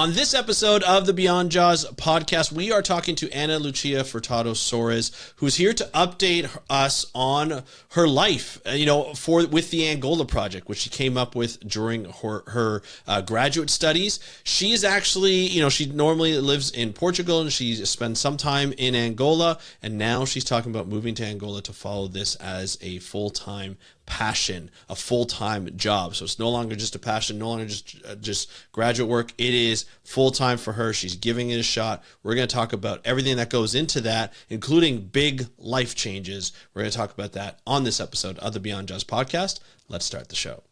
On this episode of the Beyond Jaws podcast, we are talking to Ana Lucia Furtado Soares, who's here to update us on her life, with the Angola Project, which she came up with during her graduate studies. She is actually, she normally lives in Portugal and she spends some time in Angola, and now she's talking about moving to Angola to follow this as a full-time passion, a full-time job. So it's no longer just a passion, no longer just graduate work. It is full-time for her. She's giving it a shot. We're going to talk about everything that goes into that, including big life changes. We're going to talk about that on this episode of the Beyond Jaws podcast. Let's start the show.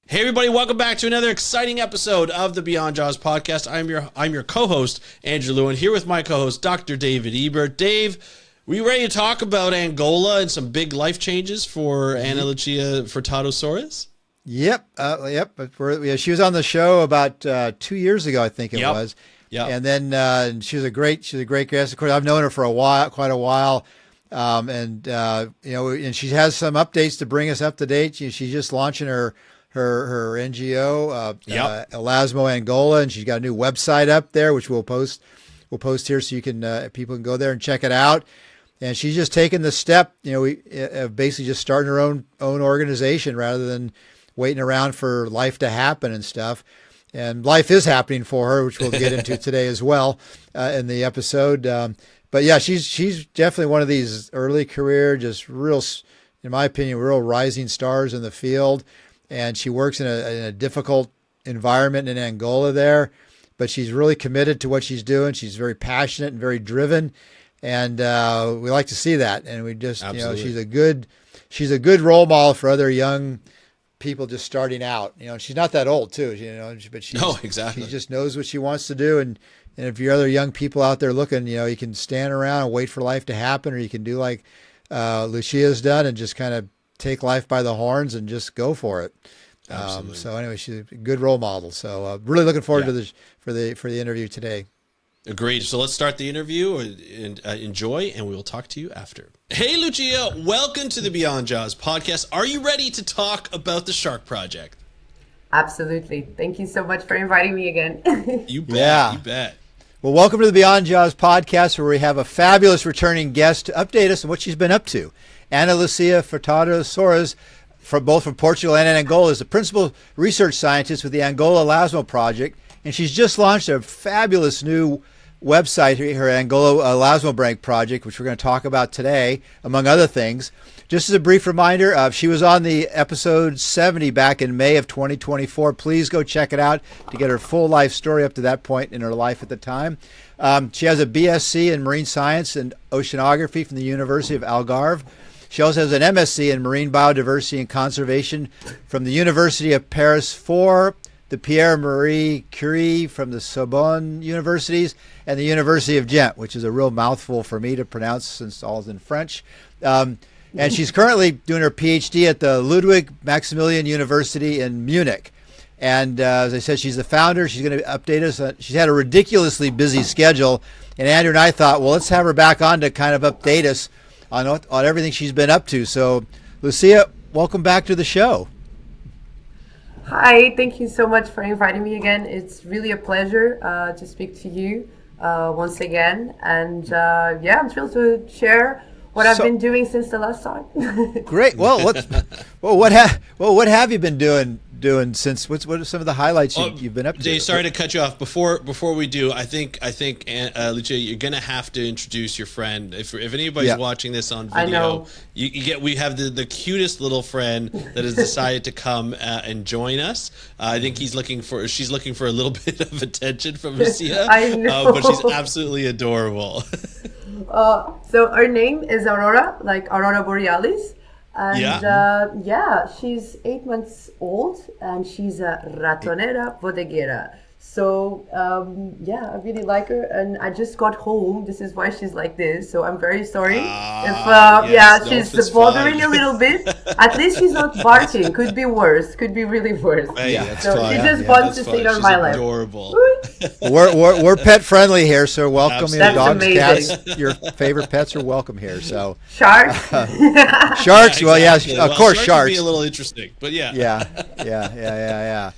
Hey everybody, welcome back to another exciting episode of the Beyond Jaws podcast. I'm your co-host, Andrew Lewin, here with my co-host, Dr. David Ebert. Dave, we ready to talk about Angola and some big life changes for Ana Lucia Furtado Soares? Yep. She was on the show about 2 years ago, I think it was. Yeah. And then she was a great guest. Of course, I've known her for quite a while. And she has some updates to bring us up to date. She's just launching her NGO, Elasmo Angola, and she's got a new website up there, which we'll post here so you can people can go there and check it out. And she's just taken the step, basically just starting her own organization rather than waiting around for life to happen and stuff. And life is happening for her, which we'll get into today as well in the episode. But yeah, she's definitely one of these early career, just real, in my opinion, real rising stars in the field. And she works in a difficult environment in Angola there, but she's really committed to what she's doing. She's very passionate and very driven. And we like to see that. And we just, Absolutely. she's a good role model for other young people just starting out. She's not that old too, but she just knows what she wants to do. And if you're other young people out there looking, you can stand around and wait for life to happen, or you can do like Lucia's done and just kind of take life by the horns and just go for it. So anyway, she's a good role model. So really looking forward to this for the interview today. Agreed. So let's start the interview and enjoy, and we will talk to you after. Hey, Lucia, welcome to the Beyond Jaws podcast. Are you ready to talk about the Shark Project? Absolutely. Thank you so much for inviting me again. You bet. Yeah. You bet. Well, welcome to the Beyond Jaws podcast, where we have a fabulous returning guest to update us on what she's been up to. Ana Lucia Furtado Soares, both from Portugal and Angola, is the principal research scientist with the Angola Elasmo Project, and she's just launched a fabulous new website, her Angola Elasmo Project, which we're going to talk about today, among other things. Just as a brief reminder, she was on the episode 70 back in May of 2024. Please go check it out to get her full life story up to that point in her life at the time. She has a BSc in Marine Science and Oceanography from the University of Algarve. She also has an MSc in Marine Biodiversity and Conservation from the University of Paris 4, the Pierre Marie Curie from the Sorbonne Universities, and the University of Ghent, which is a real mouthful for me to pronounce since all is in French. And she's currently doing her PhD at the Ludwig Maximilian University in Munich. And as I said, she's the founder. She's going to update us. She's had a ridiculously busy schedule. And Andrew and I thought, well, let's have her back on to kind of update us on everything she's been up to. So, Lucia, welcome back to the show. Hi, thank you so much for inviting me again. It's really a pleasure to speak to you once again. And I'm thrilled to share what I've been doing since the last time. Great. Well, what have you been doing since? What are some of the highlights you've been up to? Dave, sorry to cut you off. Before we do, I think Lucia, you're gonna have to introduce your friend. If anybody's watching this on video, we have the cutest little friend that has decided to come and join us. I think she's looking for a little bit of attention from Lucia. I know, but she's absolutely adorable. So her name is Aurora, like Aurora Borealis. And she's 8 months old, and she's a ratonera bodeguera. So, I really like her, and I just got home. This is why she's like this. So I'm very sorry she's bothering a little bit. At least she's not barking. Could be worse. Could be really worse. Hey, so she just wants to sit on my lap. Adorable. We're pet friendly here, so welcome. Dogs, amazing. cats, your favorite pets are welcome here. So sharks. Sharks. Well, exactly. Of course, sharks. Would be a little interesting, but yeah. Yeah.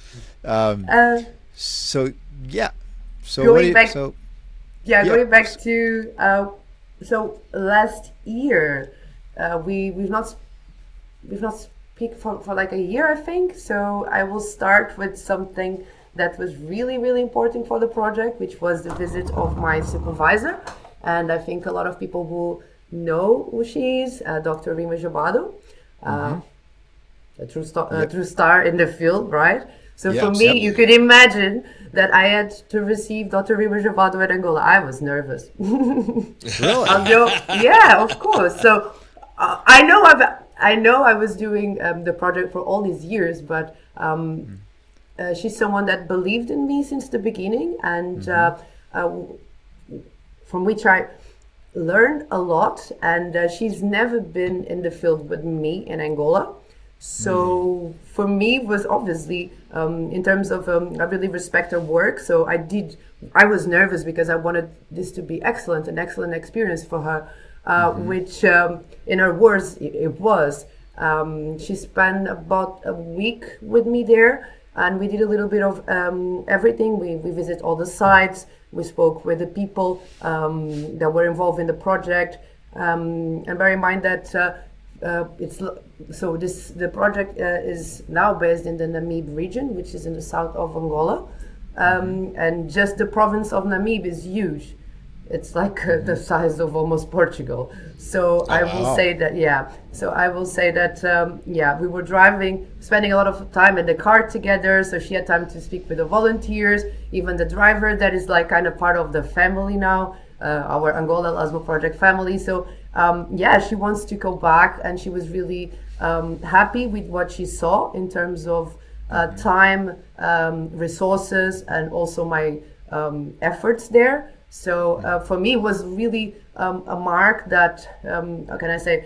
So going back, yeah. going back to so last year, we've not speak for like a year, I think. So I will start with something that was really, really important for the project, which was the visit of my supervisor. And I think a lot of people will know who she is, Dr. Rima Jabado, a true star in the field, right? So for me, you could imagine that I had to receive Dr. Rima Jabado in Angola. I was nervous. Really? Yeah, of course. So I know I was doing the project for all these years, but she's someone that believed in me since the beginning, and from which I learned a lot. And she's never been in the field with me in Angola. So for me, it was obviously in terms of I really respect her work. So I was nervous because I wanted this to be an excellent experience for her. Which in her words it was. She spent about a week with me there, and we did a little bit of everything. We visited all the sites, we spoke with the people that were involved in the project, and bear in mind that the project is now based in the Namibe region, which is in the south of Angola, and just the province of Namibe is huge. It's like the size of almost Portugal. So I will say that, we were spending a lot of time in the car together. So she had time to speak with the volunteers, even the driver that is like kind of part of the family now, our Angola Elasmo Project family. So she wants to go back, and she was really happy with what she saw in terms of time, resources, and also my efforts there. So for me, it was really a mark that, how can I say,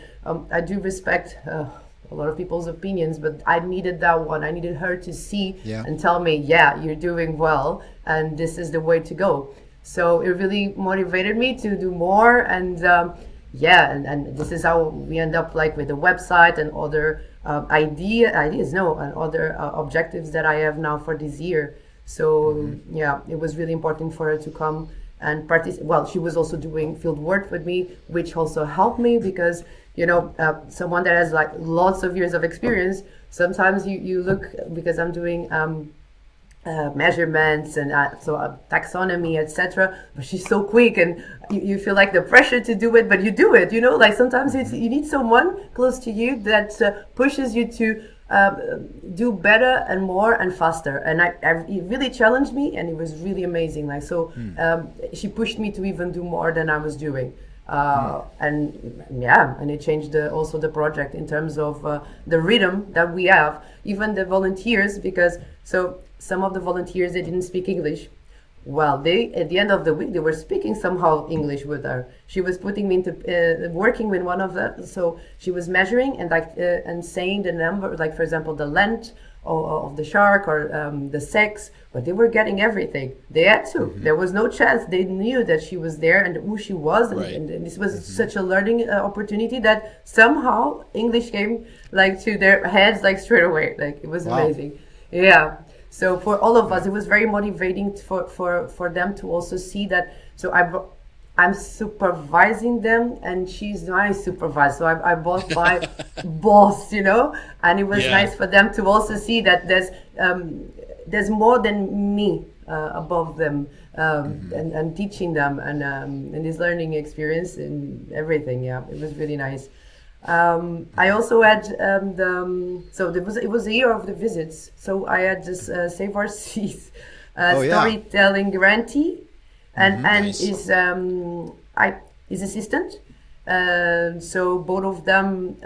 I do respect a lot of people's opinions, but I needed that one. I needed her to see and tell me, you're doing well, and this is the way to go. So it really motivated me to do more, and and this is how we end up like with the website and other and other objectives that I have now for this year. So it was really important for her to come and participate. Well, she was also doing field work with me, which also helped me because, someone that has like lots of years of experience, sometimes you look, because I'm doing measurements and taxonomy, etc. But she's so quick, and you feel like the pressure to do it, but you do it. Like sometimes you need someone close to you that pushes you to do better and more and faster. And it really challenged me, and it was really amazing. She pushed me to even do more than I was doing. And it changed also the project in terms of the rhythm that we have, even the volunteers, because some of the volunteers, they didn't speak English. Well, at the end of the week, they were speaking somehow English with her. She was putting me into working with one of them. So she was measuring and saying the number, like for example, the length of the shark or the sex, but they were getting everything. They had to. There was no chance. They knew that she was there and who she was, and this was such a learning opportunity that somehow English came like to their heads like straight away. Like it was amazing. Yeah. So for all of us, it was very motivating for them to also see that. So I'm supervising them, and she's my supervisor. So I both my boss, and it was nice for them to also see that there's more than me above them, and teaching them and this learning experience and everything. Yeah, it was really nice. I also had it was a year of the visits. So I had this Save Our Seas storytelling grantee, and his assistant. So both of them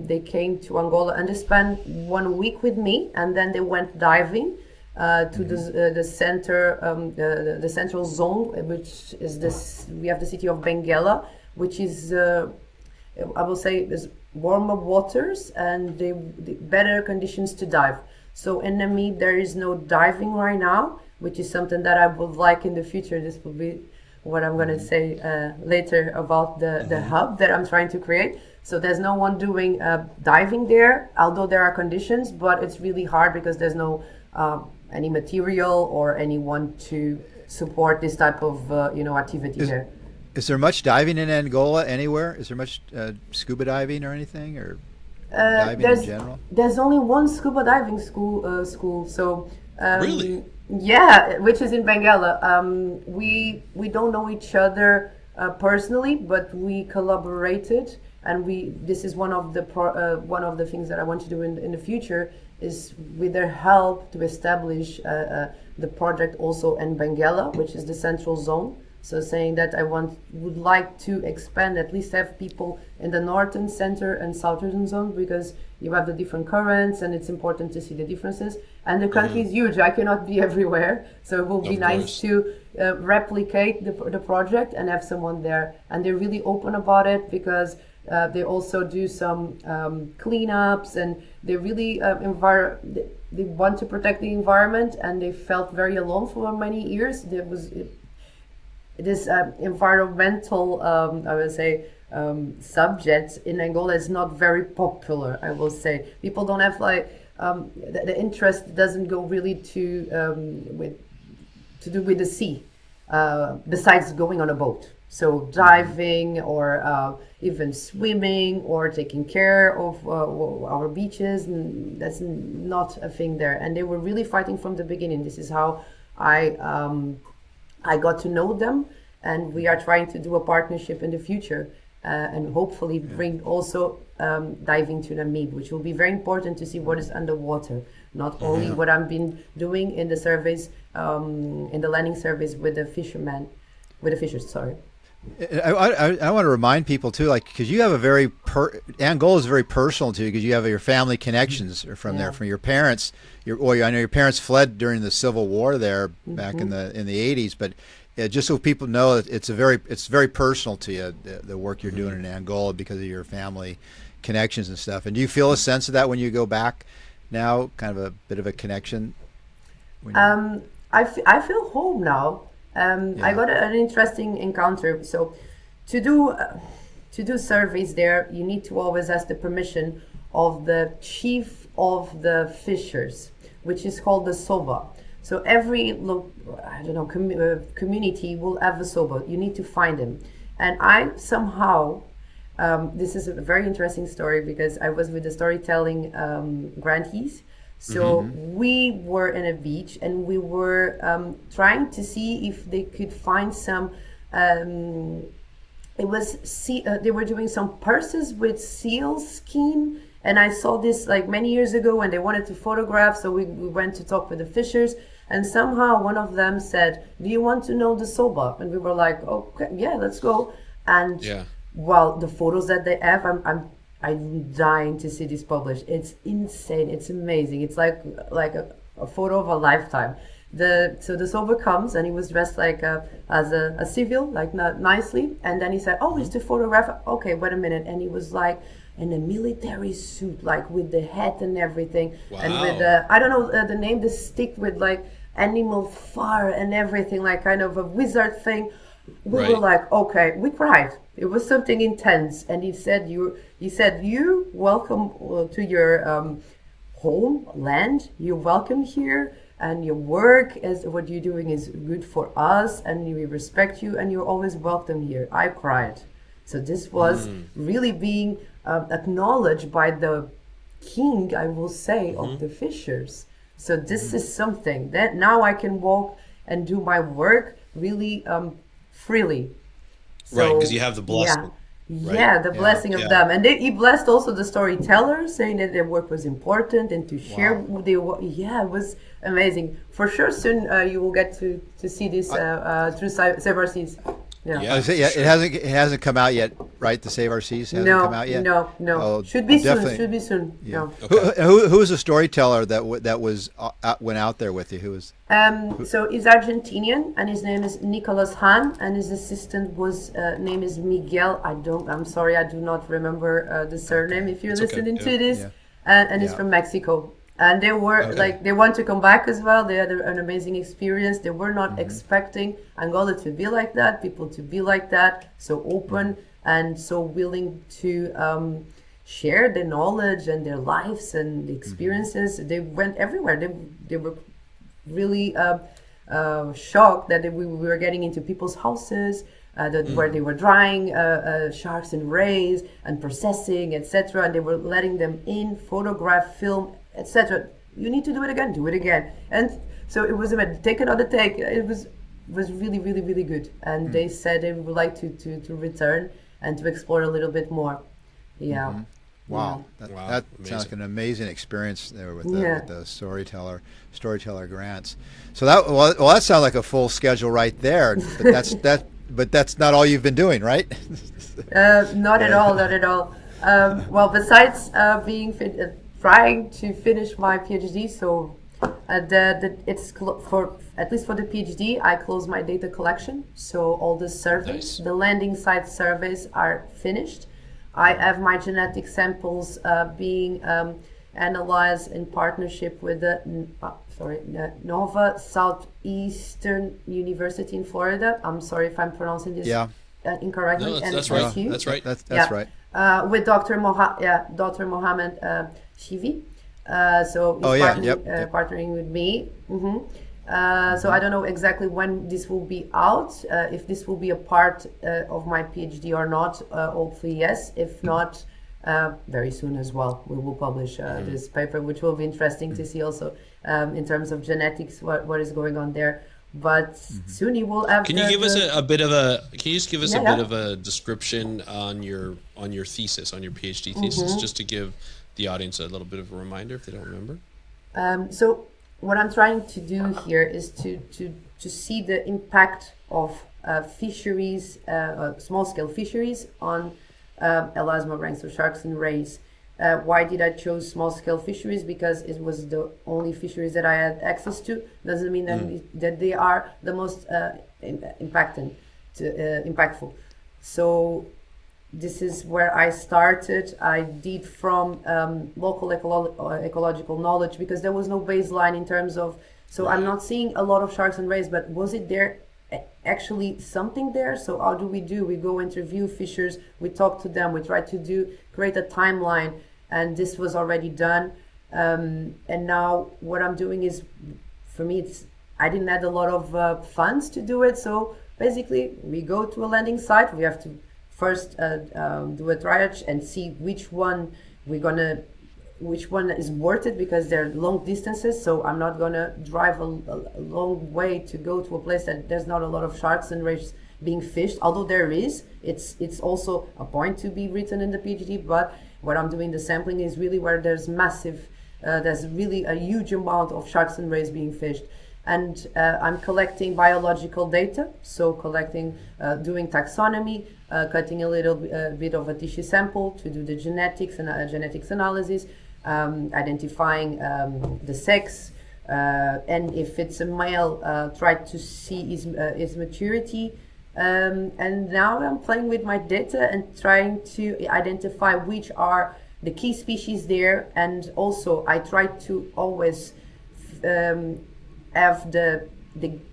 they came to Angola and they spent 1 week with me, and then they went diving to the center, the central zone, which is this. We have the city of Benguela, which is. I will say is warmer waters and the better conditions to dive. So in Namibe there is no diving right now, which is something that I would like in the future. This will be what I'm going to say later about the hub that I'm trying to create. So there's no one doing diving there, although there are conditions, but it's really hard because there's no any material or anyone to support this type of activity there. Is there much diving in Angola anywhere? Is there much scuba diving or anything, or diving in general? There's only one scuba diving school. So Really? yeah, which is in Benguela. We don't know each other personally, but we collaborated, and this is one of the things that I want to do in the future, is with their help to establish the project also in Benguela, which is the central zone. So saying that would like to expand, at least have people in the northern, center, and southern zone, because you have the different currents, and it's important to see the differences. And the country is huge; I cannot be everywhere, so it will be nice to replicate the project and have someone there. And they're really open about it, because they also do some cleanups, and they really they want to protect the environment, and they felt very alone for many years. This environmental, I would say, subject in Angola is not very popular. I will say people don't have the interest doesn't go really to do with the sea, besides going on a boat. So diving or even swimming or taking care of our beaches, and that's not a thing there. And they were really fighting from the beginning. This is how I got to know them, and we are trying to do a partnership in the future, and hopefully bring also diving to Namib, which will be very important to see what is underwater. Not only what I've been doing in the surveys, in the landing surveys with the fishers. Sorry. I want to remind people too, because you have Angola is very personal to you, because you have your family connections from there, from your parents. I know your parents fled during the Civil War there back in the 80s, but just so people know, it's very personal to you, the work you're doing in Angola, because of your family connections and stuff. And do you feel a sense of that when you go back now, kind of a bit of a connection? I feel home now. I got an interesting encounter. So to do surveys there, you need to always ask the permission of the chief of the fishers, which is called the SOBA. So every community will have a SOBA. You need to find him. And I somehow, this is a very interesting story, because I was with the storytelling grantees. So we were in a beach, and we were trying to see if they could find some. They were doing some purses with seal skin, and I saw this many years ago, and they wanted to photograph. So we went to talk with the fishers, and somehow one of them said, "Do you want to know the soba?" And we were like, "Okay, yeah, let's go." And well, the photos that they have, I'm dying to see this published. It's insane. It's amazing. It's like a photo of a lifetime. So the sober comes, and he was dressed as a civil, nicely. And then he said, "Oh, it's the photographer." Okay, wait a minute. And he was in a military suit, with the hat and everything. Wow. And with I don't know the name, the stick with animal fur and everything, kind of a wizard thing. We were like, okay, we cried. It was something intense. And he said, you welcome to your homeland. You're welcome here, and your work is what you're doing is good for us, and we respect you, and you're always welcome here. I cried. So this was really being acknowledged by the king, I will say, of the fishers. So this is something that now I can walk and do my work really freely. So, right, because you have the blessing. Yeah, the blessing of them. And he blessed also the storytellers, saying that their work was important and to share it was amazing. For sure, soon you will get to see this through Save Our Seas. It hasn't come out yet, right? The Save Our Seas hasn't come out yet? No. Oh, should be soon. Yeah. No. Okay. Who was the storyteller that went out there with you? Who was? So he's Argentinian, and his name is Nicolas Han, and his assistant name is Miguel. I'm sorry, I do not remember the surname. If you're listening to this, and he's from Mexico. And they were they want to come back as well. They had an amazing experience. They were not expecting Angola to be like that, people to be like that, so open and so willing to share their knowledge and their lives and the experiences. They went everywhere. They were really shocked that we were getting into people's houses where they were drying sharks and rays and processing, etc. And they were letting them in, photograph, film, etc. You need to do it again. And so it was a take another take. It was really, really, really good. And they said they would like to return and to explore a little bit more. Yeah. Mm-hmm. Wow, that sounds like an amazing experience there with the storyteller grants. So that sounds like a full schedule right there. But that's not all you've been doing, right? Not at all. Well, besides trying to finish my PhD, so it's for at least for the PhD, I closed my data collection. So all the surveys, the landing site surveys are finished. I have my genetic samples being analyzed in partnership with the Nova Southeastern University in Florida. I'm sorry if I'm pronouncing this incorrectly. No, that's right. That's right. That's right. With Dr. Mohammed Shivi. So he's partnering with me. So I don't know exactly when this will be out, if this will be a part of my PhD or not. Hopefully yes. If not, very soon as well, we will publish this paper, which will be interesting to see also in terms of genetics, what is going on there. But soon you will have. Can you give us a bit of a? Can you just give us a bit of a description on your thesis, on your PhD thesis, just to give the audience a little bit of a reminder if they don't remember? So what I'm trying to do here is to see the impact of fisheries, small-scale fisheries on Elasmo ranks, so sharks and rays. Why did I choose small-scale fisheries? Because it was the only fisheries that I had access to. Doesn't mean that they are the most impactful. So this is where I started. I did from local ecological knowledge, because there was no baseline in terms of, so I'm not seeing a lot of sharks and rays, but was it there actually something there? So how do? We go interview fishers, we talk to them, we try to create a timeline, and this was already done. And now what I'm doing is, for me, I didn't have a lot of funds to do it. So basically we go to a landing site, we have to first do a triage and see which one is worth it, because they're long distances. So I'm not gonna drive a long way to go to a place that there's not a lot of sharks and rays being fished. Although there is, it's also a point to be written in the PhD. But what I'm doing, the sampling, is really where there's really a huge amount of sharks and rays being fished. And I'm collecting biological data, so doing taxonomy, cutting a little bit of a tissue sample to do the genetics and genetics analysis, identifying the sex, and if it's a male, try to see his maturity. And now I'm playing with my data and trying to identify which are the key species there. And also I try to always have the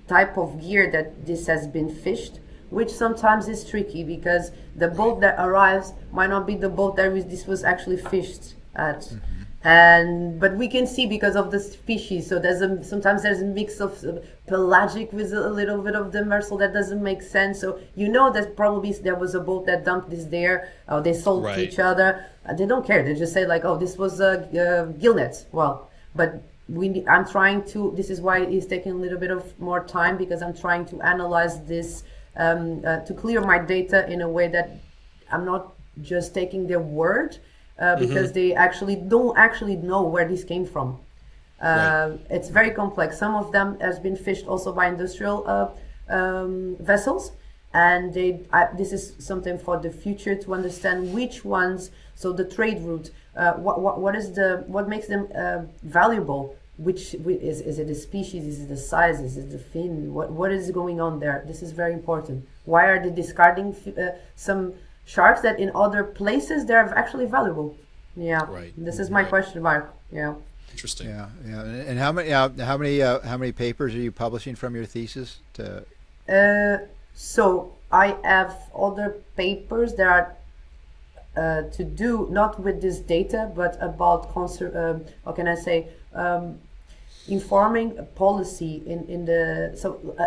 type of gear that this has been fished, which sometimes is tricky, because the boat that arrives might not be the boat that this was actually fished at. But we can see because of the species. So sometimes there's a mix of pelagic with a little bit of demersal that doesn't make sense. So that probably there was a boat that dumped this there. They sold to each other. They don't care. They just say like, oh, this was gillnets. Well, but I'm trying to. This is why it's taking a little bit of more time, because I'm trying to analyze this to clear my data in a way that I'm not just taking their word. Because they don't actually know where this came from. It's very complex. Some of them has been fished also by industrial vessels, and this is something for the future to understand which ones. So the trade route, what makes them valuable? Which is it the species? Is it the size? Is it the fin? What is going on there? This is very important. Why are they discarding some sharks that in other places they're actually valuable? This is my question mark. Interesting. And how many papers are you publishing from your thesis? So I have other papers that are to do not with this data, but about how can I say, informing a policy in the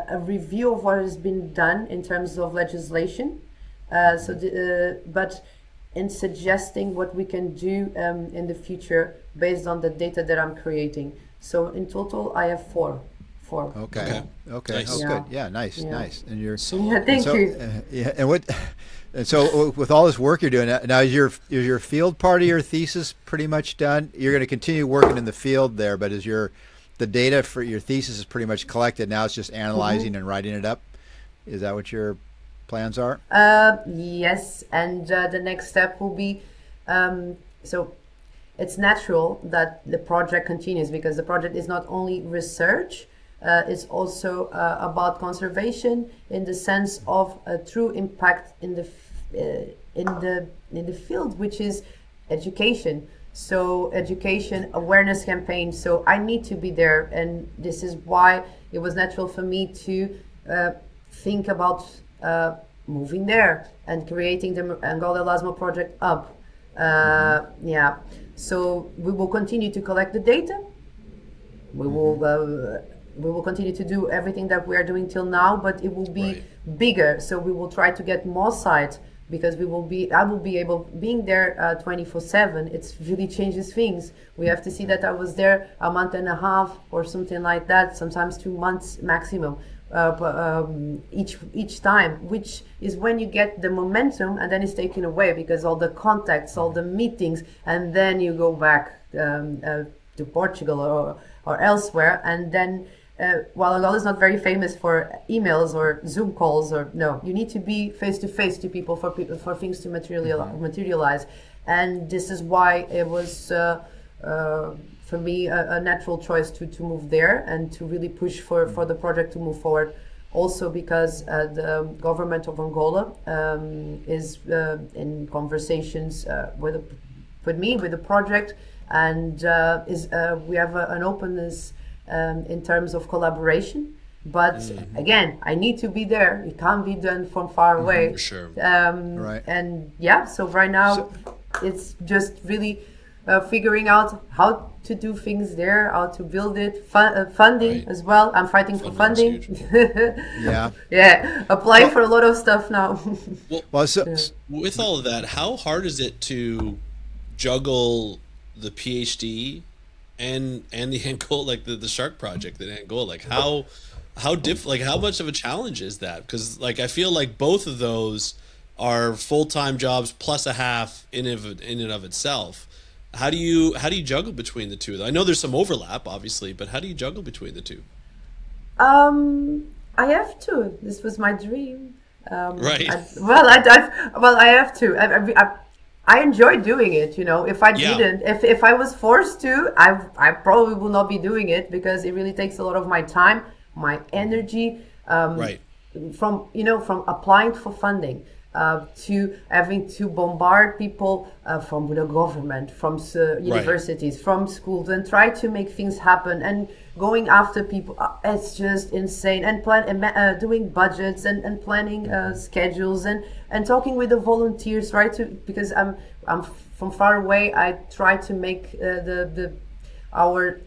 a review of what has been done in terms of legislation. But in suggesting what we can do in the future based on the data that I'm creating. So in total, I have four. Okay. Nice. Oh, good. Yeah, nice. And you're Thank you. And so with all this work you're doing now, is your field part of your thesis pretty much done? You're going to continue working in the field there, but the data for your thesis is pretty much collected. Now it's just analyzing and writing it up. Is that what your plans are? Yes, and the next step will be so it's natural that the project continues, because the project is not only research, it's also about conservation in the sense of a true impact in the field, which is education. So education awareness campaign. So I need to be there, and this is why it was natural for me to think about moving there and creating the Angola Elasmo Project up. So we will continue to collect the data. We will continue to do everything that we are doing till now, but it will be bigger. So we will try to get more sites, because I will be able, being there 24/7, it really changes things. We have to see that I was there a month and a half or something like that, sometimes 2 months maximum. Each time, which is when you get the momentum, and then it's taken away because all the contacts, all the meetings, and then you go back to Portugal or elsewhere, and then while Angola is not very famous for emails or Zoom calls, you need to be face to face to people for things to materialize, and this is why it was for me a natural choice to move there and to really push for the project to move forward. Also because the government of Angola is in conversations with the project, and we have an openness in terms of collaboration. But again, I need to be there. It can't be done from far away. For sure. And so right now it's just really figuring out how to do things there, how to build it, funding as well. I'm fighting for funding. Applying for a lot of stuff now. With all of that, how hard is it to juggle the PhD and the Angola, like the shark project in Angola? Like how much of a challenge is that? Because like I feel like both of those are full-time jobs plus a half in and of itself. How do you juggle between the two? I know there's some overlap, obviously, but how do you juggle between the two? I have to. This was my dream. Right. I have to. I enjoy doing it. If I didn't, if I was forced to, I probably will not be doing it, because it really takes a lot of my time, my energy. From applying for funding. To having to bombard people from the government, from universities, from schools, and try to make things happen, and going after people. It's just insane. And doing budgets and planning schedules and talking with the volunteers, right? Because I'm from far away. I try to make our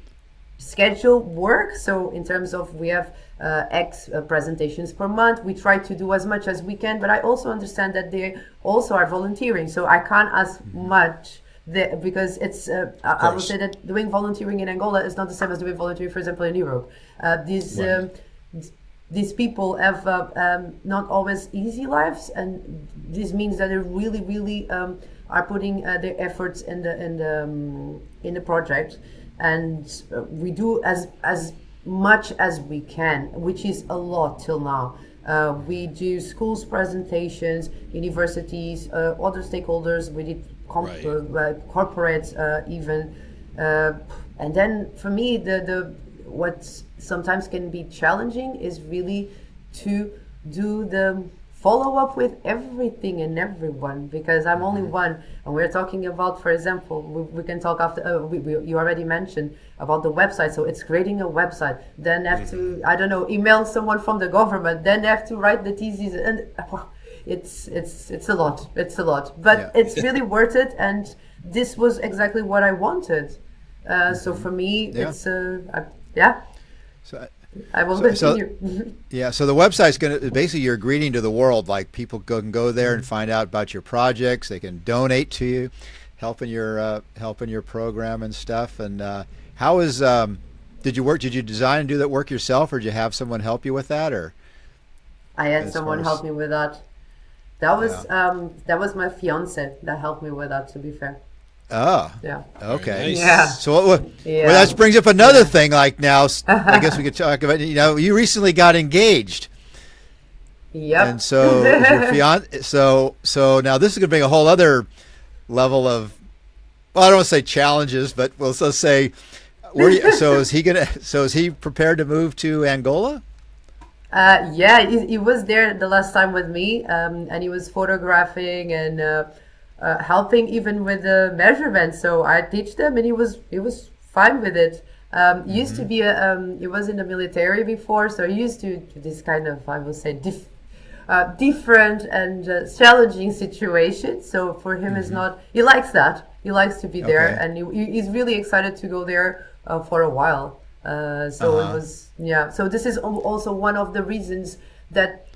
schedule work. So in terms of, we have X presentations per month, we try to do as much as we can, but I also understand that they also are volunteering, so I can't ask much because it's I would say that doing volunteering in Angola is not the same as doing volunteering, for example, in Europe. These people have not always easy lives, and this means that they really are putting their efforts in the project. And we do as much as we can, which is a lot till now. We do schools presentations, universities, other stakeholders. We did corporates even. And then for me, what sometimes can be challenging is really to do the follow up with everything and everyone, because I'm only one, and we're talking about, for example, we can talk after. You already mentioned about the website, so it's creating a website. Then have to, I don't know, email someone from the government. Then have to write the thesis, and it's a lot. It's a lot, but it's really worth it. And this was exactly what I wanted. So for me, it's yeah, So, I will so continue. yeah, so the website's going to basically your greeting to the world. Like people can go there and find out about your projects. They can donate to you, helping your program and stuff. And how is did you design and do that work yourself, or did you have someone help you with that, or I had as someone far as help me with that. That was my fiance that helped me with that. To be fair, oh, yeah, okay. Nice. yeah, So yeah. well, that brings up another thing. Like now, I guess we could talk about. You recently got engaged, Yep. and so is your fiance. So now this is going to bring a whole other level of. Well, I don't want to say challenges, but let's say, so is he prepared to move to Angola? Yeah, he was there the last time with me, and he was photographing and helping even with the measurements. So I teach them, and he was fine with it. He used to be he was in the military before, so he used to this kind of, I will say, different and challenging situations. So for him, it's not. He likes that. He likes to be there, and he's really excited to go there for a while. So it was, yeah. So this is also one of the reasons that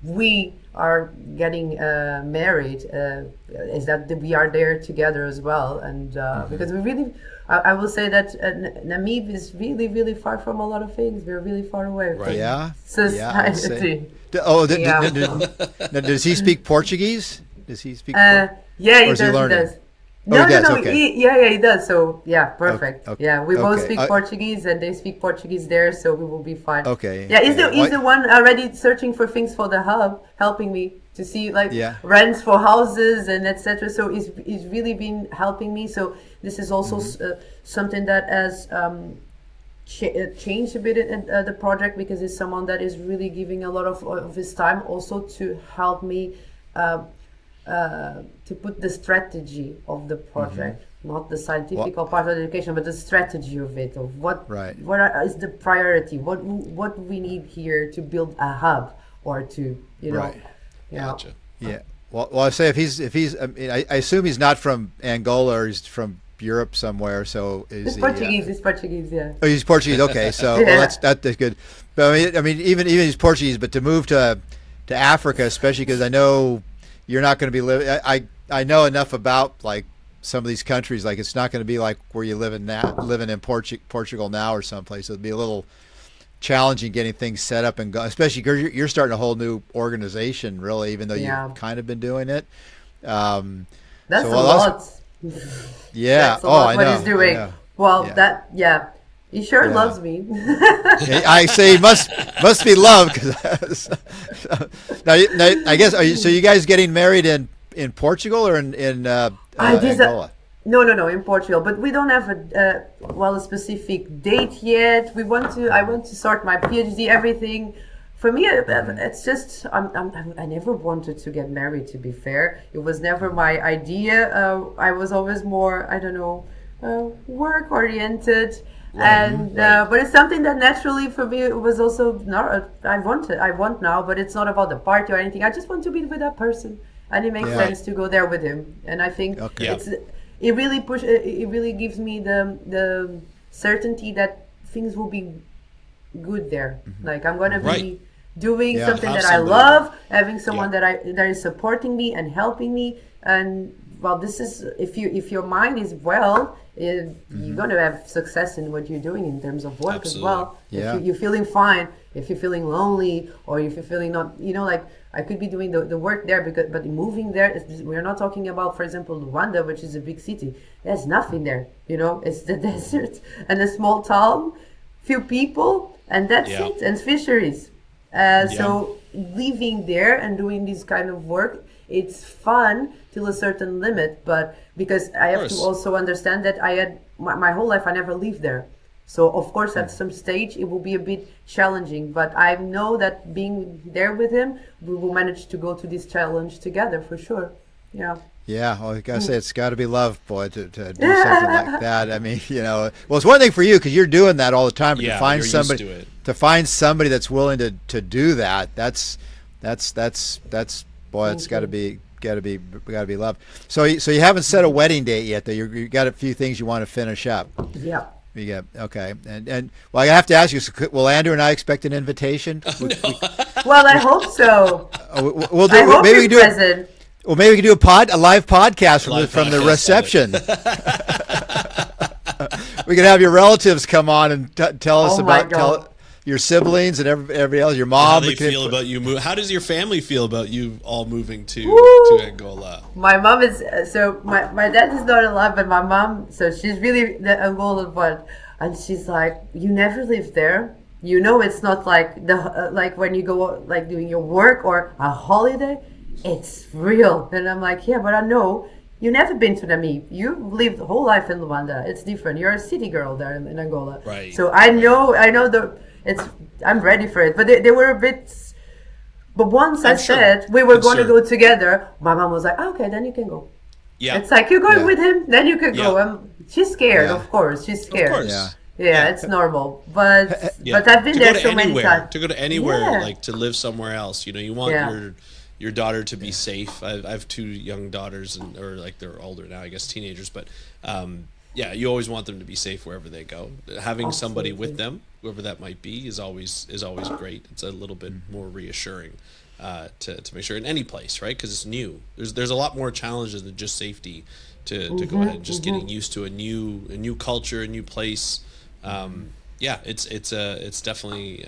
we are getting married, is that we are there together as well. And because we really, I will say that Namib is really, really far from a lot of things. We're really far away from society. Does he speak Portuguese? Does he speak? Yeah, he does. He does. No, Okay. He does. So yeah, perfect. Okay. Yeah, we both speak Portuguese, and they speak Portuguese there, so we will be fine. Okay. Yeah, he's the one already searching for things for the hub, helping me to see rents for houses and etc. So he's really been helping me. So this is also something that has changed a bit in the project, because he's someone that is really giving a lot of his time also to help me. To put the strategy of the project, not the scientific part of the education, but the strategy of it, of what is the priority, what we need here to build a hub, or to Gotcha. Yeah. Well, I say if he's I mean, I assume he's not from Angola, or he's from Europe somewhere. So he's Portuguese. He's Portuguese. Yeah. Oh, he's Portuguese. Okay, so well, that's good. But I mean, even he's Portuguese, but to move to Africa, especially because I know. You're not going to be living. I know enough about like some of these countries. Like it's not going to be like where you living in Portugal now or someplace. It'll be a little challenging getting things set up and go. Especially because you're starting a whole new organization, really, even though you've kind of been doing it. That's a lot. Yeah. That's a lot I know. What he's doing. Well, he sure loves me. I say must be love. Now, I guess so you guys getting married in Portugal or in Angola? No, in Portugal. But we don't have a specific date yet. I want to start my PhD, everything. For me, it's just I never wanted to get married. To be fair, it was never my idea. I was always more work oriented. But it's something that naturally for me it was also not. I want now, but it's not about the party or anything. I just want to be with that person, and it makes sense to go there with him. And I think it really gives me the certainty that things will be good there. Like I'm gonna be doing something that I love, having someone that is supporting me and helping me. And well, this is if your mind is well. You're going to have success in what you're doing in terms of work as well. Yeah. If you're feeling fine, if you're feeling lonely, or if you're feeling not, like I could be doing the work there, but moving there, we're not talking about, for example, Luanda, which is a big city. There's nothing there, it's the desert and a small town, few people, and that's it, and fisheries. So living there and doing this kind of work, it's fun till a certain limit, but because I have to also understand that I had my whole life I never lived there. So of course at some stage it will be a bit challenging, but I know that being there with him, we will manage to go to this challenge together for sure. Yeah. Yeah, well, I gotta say it's got to be love, boy, to do something like that. I mean, well, it's one thing for you because you're doing that all the time. But to find somebody that's willing to do that, that's boy, it's got to be love. So you haven't set a wedding date yet, though. You got a few things you want to finish up. Yeah. Okay, and well, I have to ask you. Will Andrew and I expect an invitation? Well, I hope so. We'll do. I hope Maybe you're we do. present. Well, maybe we can do a live podcast from the reception. We can have your relatives come on and tell us tell your siblings and everybody else, your mom. How they feel about you How does your family feel about you all moving to Angola? My mom is my dad is not alive, but my mom, so she's really the Angolan one, and she's like, you never lived there. You know, it's not like like when you go like doing your work or a holiday. It's real. And I'm like, yeah, but I know you've never been to Namibia. You lived the whole life in Luanda. It's different. You're a city girl there in Angola. Right. So I know I'm ready for it. But they were a bit, but once I said we were going to go together, my mom was like, oh, okay, then you can go. Yeah. It's like, you're going with him, then you can go. She's scared, of course. She's scared. Of course. Yeah, it's normal. But I've been there so many times. To go to anywhere, like to live somewhere else. You know, you want your daughter to be safe. I have 2 young daughters, or like they're older now, I guess teenagers. But you always want them to be safe wherever they go. Having somebody with them, whoever that might be, is always great. It's a little bit more reassuring to make sure in any place, right? Because it's new. There's a lot more challenges than just safety to go ahead and just getting used to a new culture, a new place. It's definitely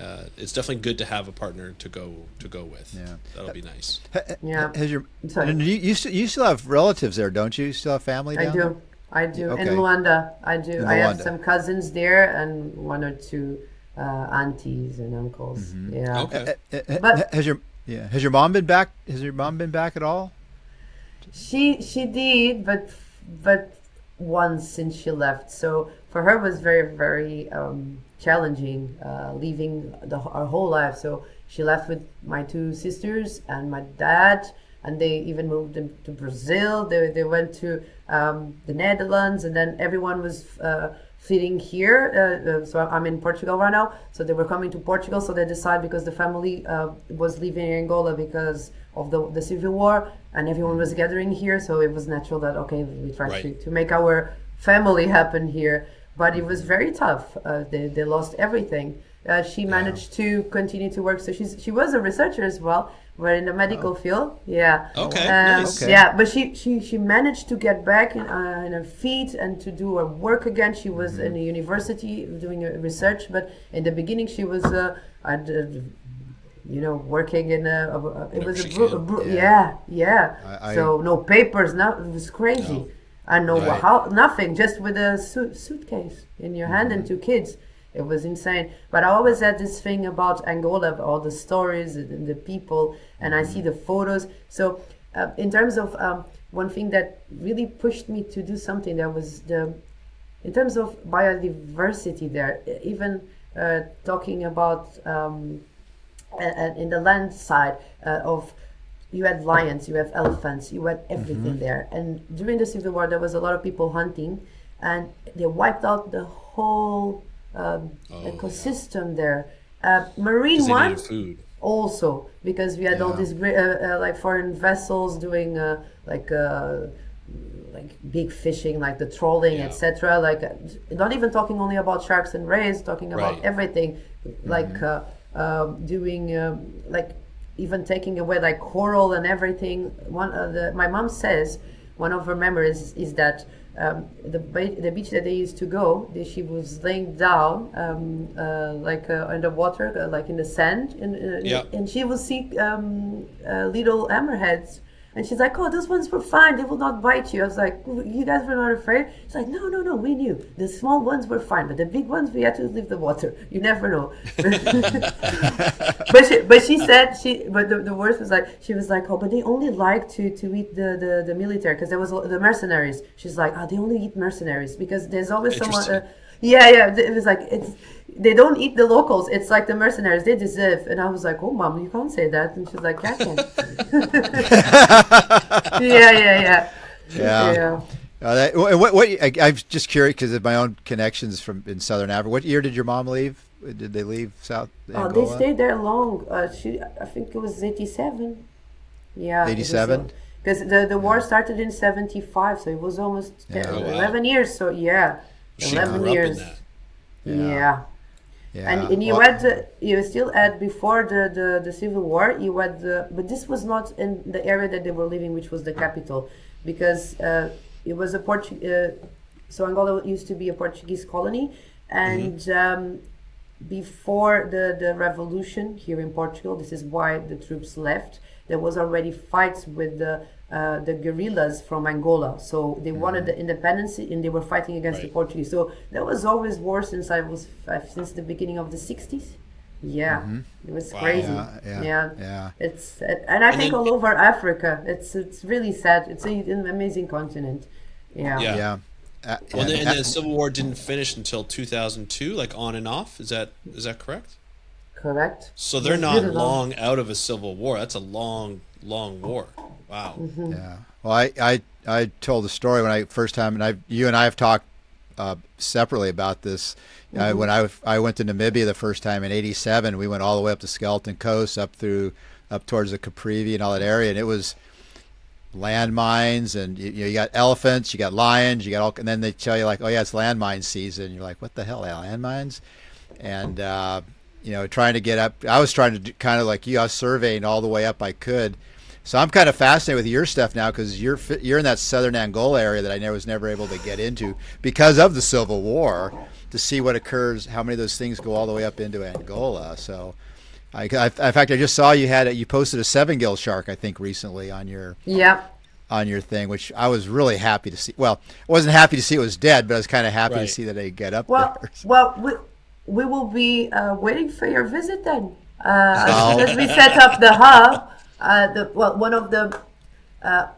good to have a partner to go with. Yeah, that'll be nice. You still have relatives there, don't you? You still have family down there? I do. Okay. In Luanda, I do. I have some cousins there and 1 or 2 aunties and uncles. Mm-hmm. Yeah. Okay. But has your mom been back? Has your mom been back at all? She did, but once since she left. So for her it was very, very challenging leaving our whole life. So she left with my 2 sisters and my dad, and they even moved them to Brazil. They went to the Netherlands, and then everyone was fitting here. So I'm in Portugal right now. So they were coming to Portugal. So they decided, because the family was leaving Angola because of the civil war, and everyone was gathering here. So it was natural that, okay, we try to make our family happen here. But it was very tough. They lost everything. She managed to continue to work. So she was a researcher as well, but in the medical field. Yeah. Okay. Nice. Yeah, but she managed to get back in her feet and to do her work again. She was in a university doing research, but in the beginning she was working in so no papers. It was crazy. No. And nothing, just with a suitcase in your hand and 2 kids. It was insane. But I always had this thing about Angola, all the stories and the people, and I see the photos. So in terms of one thing that really pushed me to do something, that was in terms of biodiversity there, even talking about in the land side of, you had lions, you have elephants, you had everything there. And during the Civil War, there was a lot of people hunting, and they wiped out the whole ecosystem there. Marine one also, because we had all these like foreign vessels doing like big fishing, like the trolling, etc. Like not even talking only about sharks and rays, talking about everything, like doing like even taking away like coral and everything. My mom says one of her memories is that the beach that they used to go, she was laying down like in the water, like in the sand, and she will see little hammerheads. And she's like, oh, those ones were fine. They will not bite you. I was like, you guys were not afraid? She's like, no, we knew. The small ones were fine, but the big ones, we had to leave the water. You never know. but she said, the worst was like, she was like, oh, but they only like to eat the military, because there was the mercenaries. She's like, they only eat mercenaries, because there's always someone... it was like, they don't eat the locals. It's like the mercenaries, they deserve. And I was like, oh, Mom, you can't say that. And she's like, I can. I'm just curious, because of my own connections in Southern Africa. What year did your mom leave? Did they leave South Angola? They stayed there long. I think it was 87. Yeah. 87? Because the war started in 75, so it was almost 11 years. So, 11 years. Yeah. Yeah. And you had you still had before the civil war you had but this was not in the area that they were living, which was the capital, because it was a so Angola used to be a Portuguese colony, and before the revolution here in Portugal, this is why the troops left. There was already fights with the guerrillas from Angola, so they wanted the independence, and they were fighting against the Portuguese. So there was always war since since the beginning of the 60s. Yeah, it was crazy. Yeah. It's and I think all over Africa, it's really sad. It's an amazing continent. Yeah. And the Civil War didn't finish until 2002, like on and off. Is that correct? Correct. So they're not long out of a civil war. That's a long war. Wow. Yeah. Well, I told the story when I first time, and you and I have talked separately about this. When I went to Namibia the first time in '87, we went all the way up to Skeleton Coast, up towards the Caprivi and all that area, and it was landmines, and you got elephants, you got lions, you got all, and then they tell you like, oh yeah, it's landmine season. You're like, what the hell, landmines? And trying to get up. I was trying to do kind of like you. I was surveying all the way up I could. So I'm kind of fascinated with your stuff now, because you're in that southern Angola area that I was never able to get into because of the Civil War, to see what occurs, how many of those things go all the way up into Angola. So, in fact, I just saw you posted a 7-gill shark, I think, recently on your thing, which I was really happy to see. Well, I wasn't happy to see it was dead, but I was kind of happy to see that they get up there. Well, we will be waiting for your visit then. As soon as we set up the hub. One of the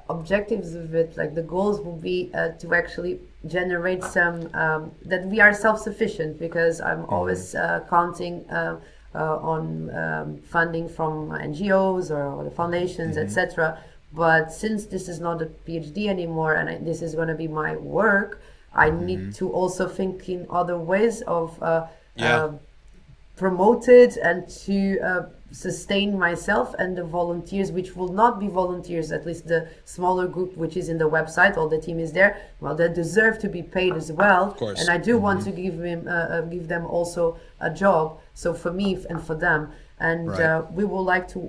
objectives of it, like the goals, will be to actually generate some that we are self-sufficient, because I'm always counting on funding from NGOs or the foundations, etc. But since this is not a PhD anymore, and this is going to be my work, I need to also think in other ways of promote it and to sustain myself and the volunteers, which will not be volunteers, at least the smaller group which is in the website, all the team is there. Well, they deserve to be paid as well, of course. And I do want to give them also a job, so for me and for them. And we would like to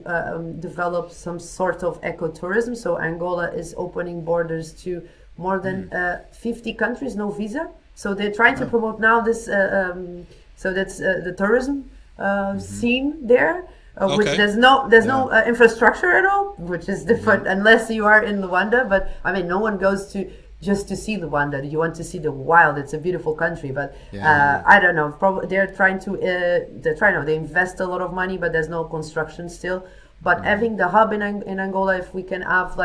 develop some sort of ecotourism. So Angola is opening borders to more than 50 countries, no visa. So they're trying to promote now this, so that's the tourism scene there. Which there's no infrastructure at all, which is different unless you are in Luanda. But I mean, no one goes just to see Luanda. You want to see the wild. It's a beautiful country, but I don't know. Probably they're trying. They invest a lot of money, but there's no construction still. But having the hub in Angola, if we can have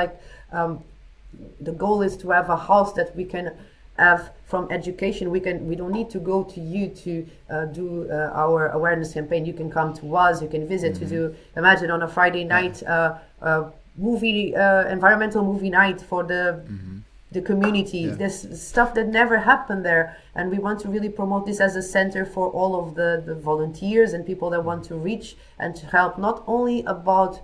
the goal is to have a house that we can have from education. We don't need to go to you to do our awareness campaign. You can come to us, you can visit to do, imagine on a Friday night environmental movie night for the community. There's stuff that never happened there, and we want to really promote this as a center for all of the volunteers and people that want to reach and to help, not only about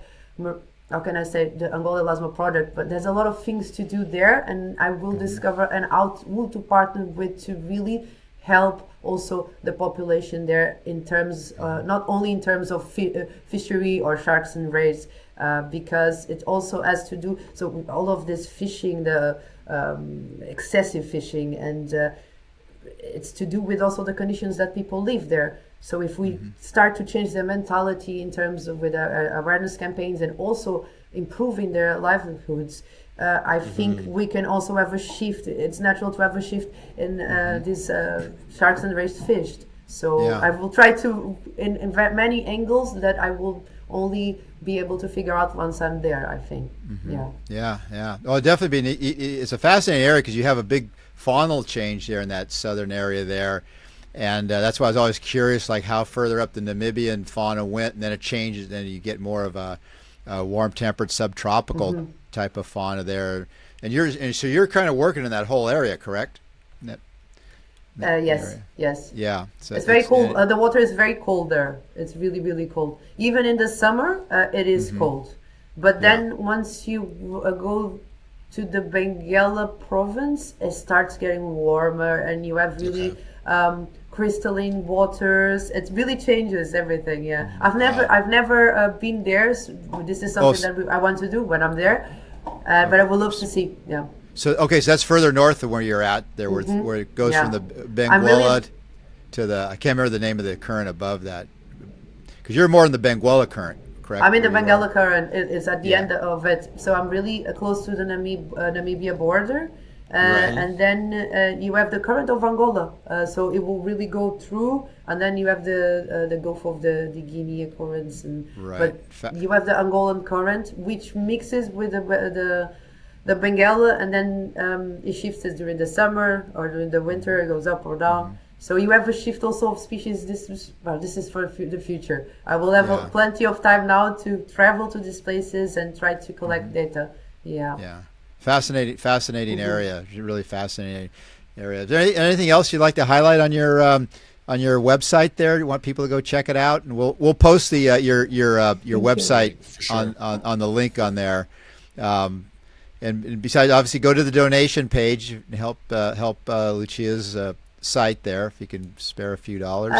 how can I say, the Angola Elasmo Project, but there's a lot of things to do there, and I will discover and will to partner with to really help also the population there in terms, not only in terms of fishery or sharks and rays, because it also has to do, so all of this fishing, the excessive fishing, and it's to do with also the conditions that people live there. So if we start to change their mentality in terms of with awareness campaigns and also improving their livelihoods, I think we can also have a shift. It's natural to have a shift in these sharks and rays fished. So I will try to, in many angles that I will only be able to figure out once I'm there, I think. Yeah. Well, definitely it's a fascinating area because you have a big faunal change there in that southern area there. And that's why I was always curious, like how further up the Namibian fauna went, and then it changes, then you get more of a warm-tempered subtropical type of fauna there. And so you're kind of working in that whole area, correct? Yes. Area. Yes. Yeah. So it's very cold. The water is very cold there. It's really, really cold. Even in the summer, it is cold. But then once you go to the Benguela province, it starts getting warmer, and you have really crystalline waters. It really changes everything. Yeah, I've never been there. So this is something that I want to do when I'm there, but I would love to see. Yeah. So okay, so that's further north of where you're at. There, where it goes from the Benguela to the, I can't remember the name of the current above that, because you're more in the Benguela current, correct? I'm in the Benguela current. It's at the end of it, so I'm really close to the Namibia border. And then you have the current of Angola, so it will really go through, and then you have the Gulf of the Guinea currents, but you have the Angolan current, which mixes with the Benguela, and then it shifts during the summer or during the winter. It goes up or down. So you have a shift also of species. This is for the future. I will have plenty of time now to travel to these places and try to collect data. Yeah. Fascinating area. Really fascinating area. Is there anything else you'd like to highlight on your website there? You want people to go check it out, and we'll post the your website on the link on there. And besides, obviously, go to the donation page and help Lucia's site there if you can spare a few dollars.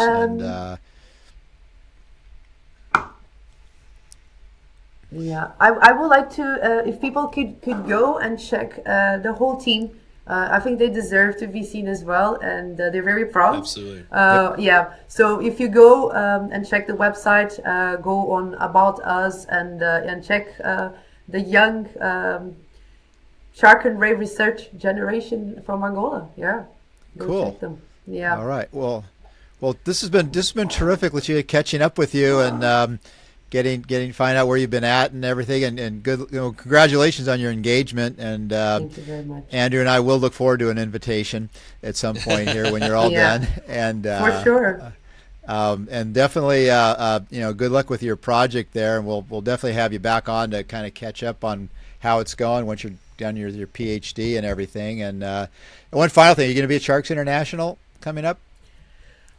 Yeah, I would like to, if people could go and check the whole team. I think they deserve to be seen as well, and they're very proud. Absolutely. Yeah, so if you go and check the website, go on About Us and check the young shark and ray research generation from Angola. Yeah. Cool. Check them. Yeah. All right. Well, this has been terrific, Lucia, catching up with you and find out where you've been at and everything, and good. Congratulations on your engagement. And thank you very much. Andrew and I will look forward to an invitation at some point here when you're all done. And for sure. And definitely, good luck with your project there, and we'll definitely have you back on to kind of catch up on how it's going once you're done your PhD and everything. And one final thing, are you going to be at Sharks International coming up?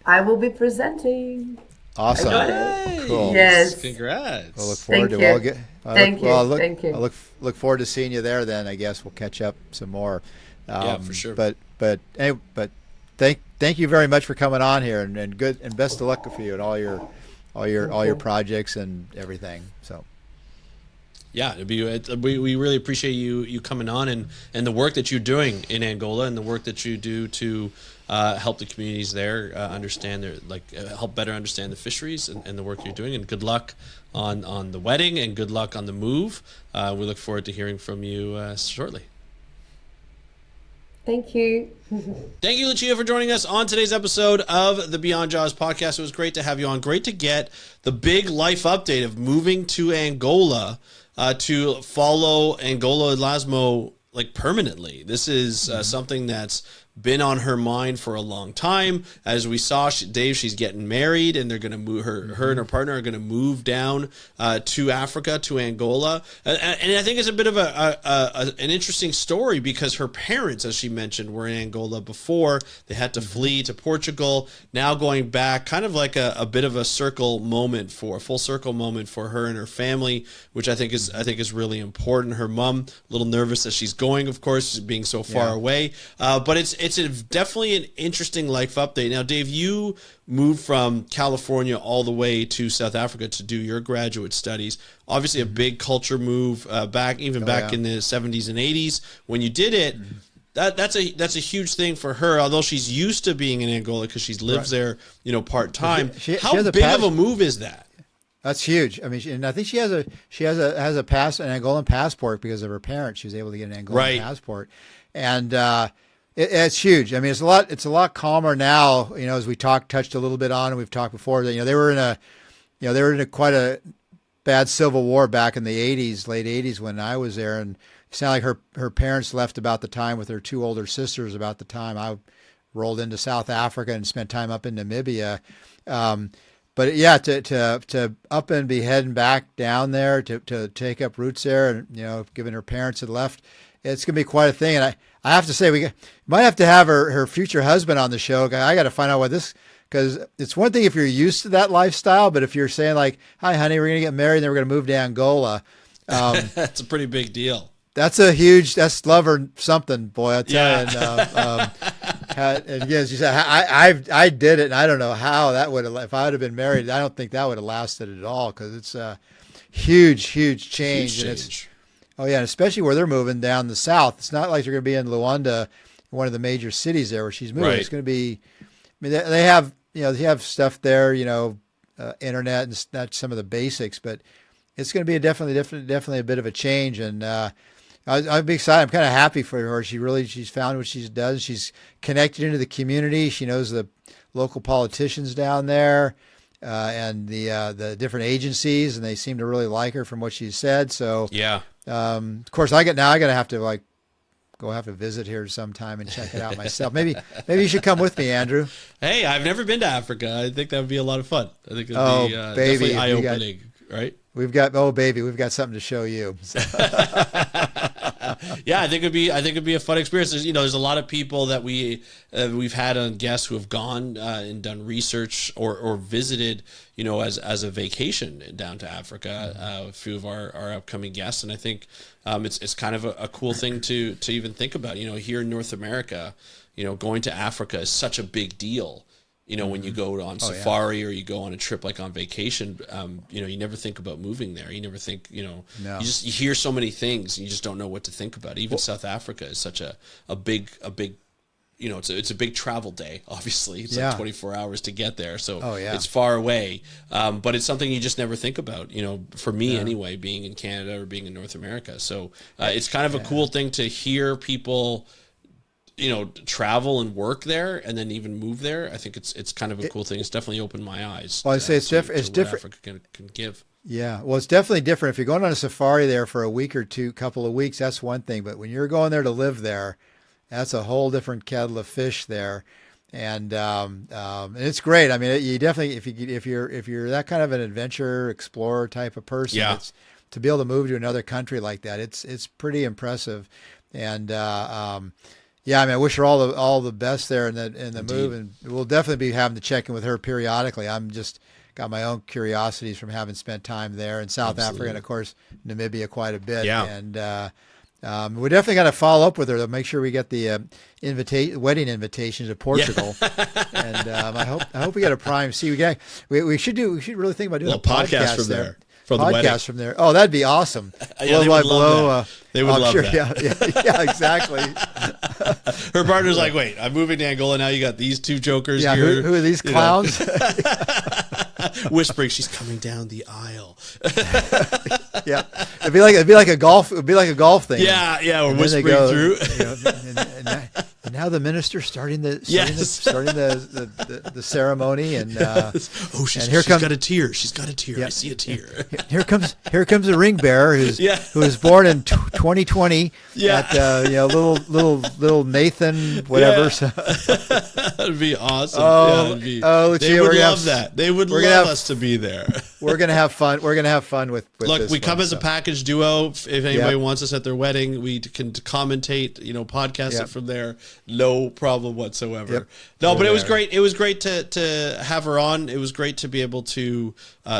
I will be presenting. Awesome. Cool. Yes. Congrats. We'll look forward to it. Thank you. I look forward to seeing you there then. I guess we'll catch up some more. Yeah, for sure. But thank you very much for coming on here, and good and best of luck for you and all your projects and everything. So. Yeah, we really appreciate you coming on and the work that you're doing in Angola and the work that you do to help the communities there understand help better understand the fisheries and the work you're doing. And good luck on the wedding and good luck on the move. We look forward to hearing from you shortly. Thank you. Thank you, Lucia, for joining us on today's episode of the Beyond Jaws podcast. It was great to have you on. Great to get the big life update of moving to Angola to follow Angola Elasmo permanently. This is something that's been on her mind for a long time. As we saw, Dave, she's getting married, and they're going to move. Her and her partner are going to move down to Africa, to Angola, and I think it's a bit of an interesting story because her parents, as she mentioned, were in Angola before. They had to flee to Portugal. Now going back, kind of like a bit of a full circle moment for her and her family, which I think is really important. Her mom, a little nervous that she's going, of course, being so far away, but it's definitely an interesting life update. Now, Dave, you moved from California all the way to South Africa to do your graduate studies. Obviously, a big culture move back in the 70s and 80s. When you did it, that's a huge thing for her. Although she's used to being in Angola because she lives there, part time. How big of a move is that? That's huge. I mean, and I think she has an Angolan passport because of her parents. She was able to get an Angolan passport, and it's huge. I mean, it's a lot calmer now. As we touched a little bit on, and we've talked before that they were in a quite a bad civil war back in the late 80s when I was there, and it sounded like her parents left about the time with her two older sisters about the time I rolled into South Africa and spent time up in Namibia. But yeah, to up and be heading back down there to take up roots there, and given her parents had left, it's gonna be quite a thing. And I have to say, we might have to have her future husband on the show. I got to find out what this, because it's one thing if you're used to that lifestyle, but if you're saying like, "Hi, honey, we're gonna get married, and then we're gonna move to Angola," that's a pretty big deal. That's love or something, boy. I tell you. And again, as you said, I did it, and I don't know how that would have. If I would have been married, I don't think that would have lasted at all, because it's a huge change. Huge And it's, change. oh yeah, and especially where they're moving down the south. It's not like they're going to be in Luanda, one of the major cities there where she's moving. Right. It's going to be. I mean, they have they have stuff there, internet and that's some of the basics, but it's going to be definitely a bit of a change. And I'd be excited. I'm kind of happy for her. She's found what she does. She's connected into the community. She knows the local politicians down there and the different agencies, and they seem to really like her from what she said. So Yeah. of course, I got to have to have to visit here sometime and check it out myself. Maybe you should come with me, Andrew. Hey, I've never been to Africa. I think that would be a lot of fun. I think it would be baby, definitely eye-opening, right? We've got something to show you. Yeah, I think it'd be a fun experience. There's a lot of people that we've had on guests who have gone and done research or visited, as a vacation down to Africa. A few of our upcoming guests, and I think it's kind of a cool thing to even think about. Here in North America, going to Africa is such a big deal. When you go on safari or you go on a trip like on vacation, you never think about moving there. You never think, No. you hear so many things and you just don't know what to think about. Even South Africa is such a big, it's a big travel day. Obviously, it's like 24 hours to get there, so it's far away. But it's something you just never think about. For me anyway, being in Canada or being in North America, so it's kind of a cool thing to hear people travel and work there and then even move there. I think it's kind of a cool thing. It's definitely opened my eyes. Well, I say it's different. It's different. Africa can give. Yeah. Well, it's definitely different. If you're going on a safari there for a week or couple of weeks, that's one thing. But when you're going there to live there, that's a whole different kettle of fish there. And it's great. I mean, you definitely, if you're that kind of an adventure explorer type of person, it's, to be able to move to another country like that, it's pretty impressive. And, I mean, I wish her all the best there in the move, and we'll definitely be having to check in with her periodically. I'm just got my own curiosities from having spent time there in South Africa and of course Namibia quite a bit. Yeah. And we definitely got to follow up with her to make sure we get the wedding invitation to Portugal. And I hope we get a prime. See, we should really think about doing a podcast from there. From the wedding. From there. Oh, that'd be awesome. They would love that. They would love that. Yeah, exactly. Her partner's like, wait, I'm moving to Angola now. You got these two jokers here. Who are these clowns? Whispering, she's coming down the aisle. Yeah, it'd be like a golf thing. Yeah, we're whispering through. And now the minister's starting the ceremony, and she's got a tear. She's got a tear. Yeah. I see a tear. Here comes a ring bearer who was born in 2020 at little Nathan whatever. Yeah. So. That'd be awesome. Lucia, they would love that. They would love us to be there. We're gonna have fun. We're gonna have fun with Look, this we come as a package duo. If anybody wants us at their wedding, we can commentate, podcast it from there. No problem whatsoever. Yep. No, but it was great. It was great to have her on. It was great to be able to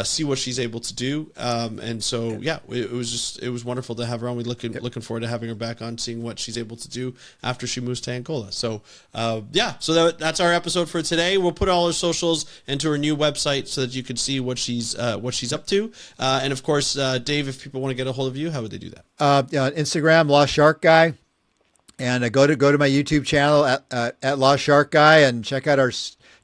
see what she's able to do. And so, it was wonderful to have her on. We're looking forward to having her back on, seeing what she's able to do after she moves to Angola. So, so that's our episode for today. We'll put all her socials into her new website so that you can see what she's up to. And of course, Dave, if people want to get a hold of you, how would they do that? On Instagram, Lost Shark Guy, and go to my YouTube channel at Lost Shark Guy, and check out our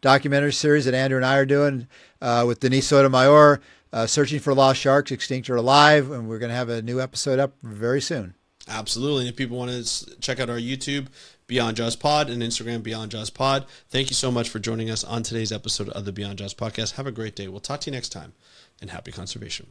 documentary series that Andrew and I are doing with Denise Sotomayor, Searching for Lost Sharks, Extinct or Alive, and we're going to have a new episode up very soon. Absolutely. And if people want to check out our YouTube, Beyond Jaws Pod, and Instagram, Beyond Jaws Pod. Thank you so much for joining us on today's episode of the Beyond Jaws Podcast. Have a great day. We'll talk to you next time, and happy conservation.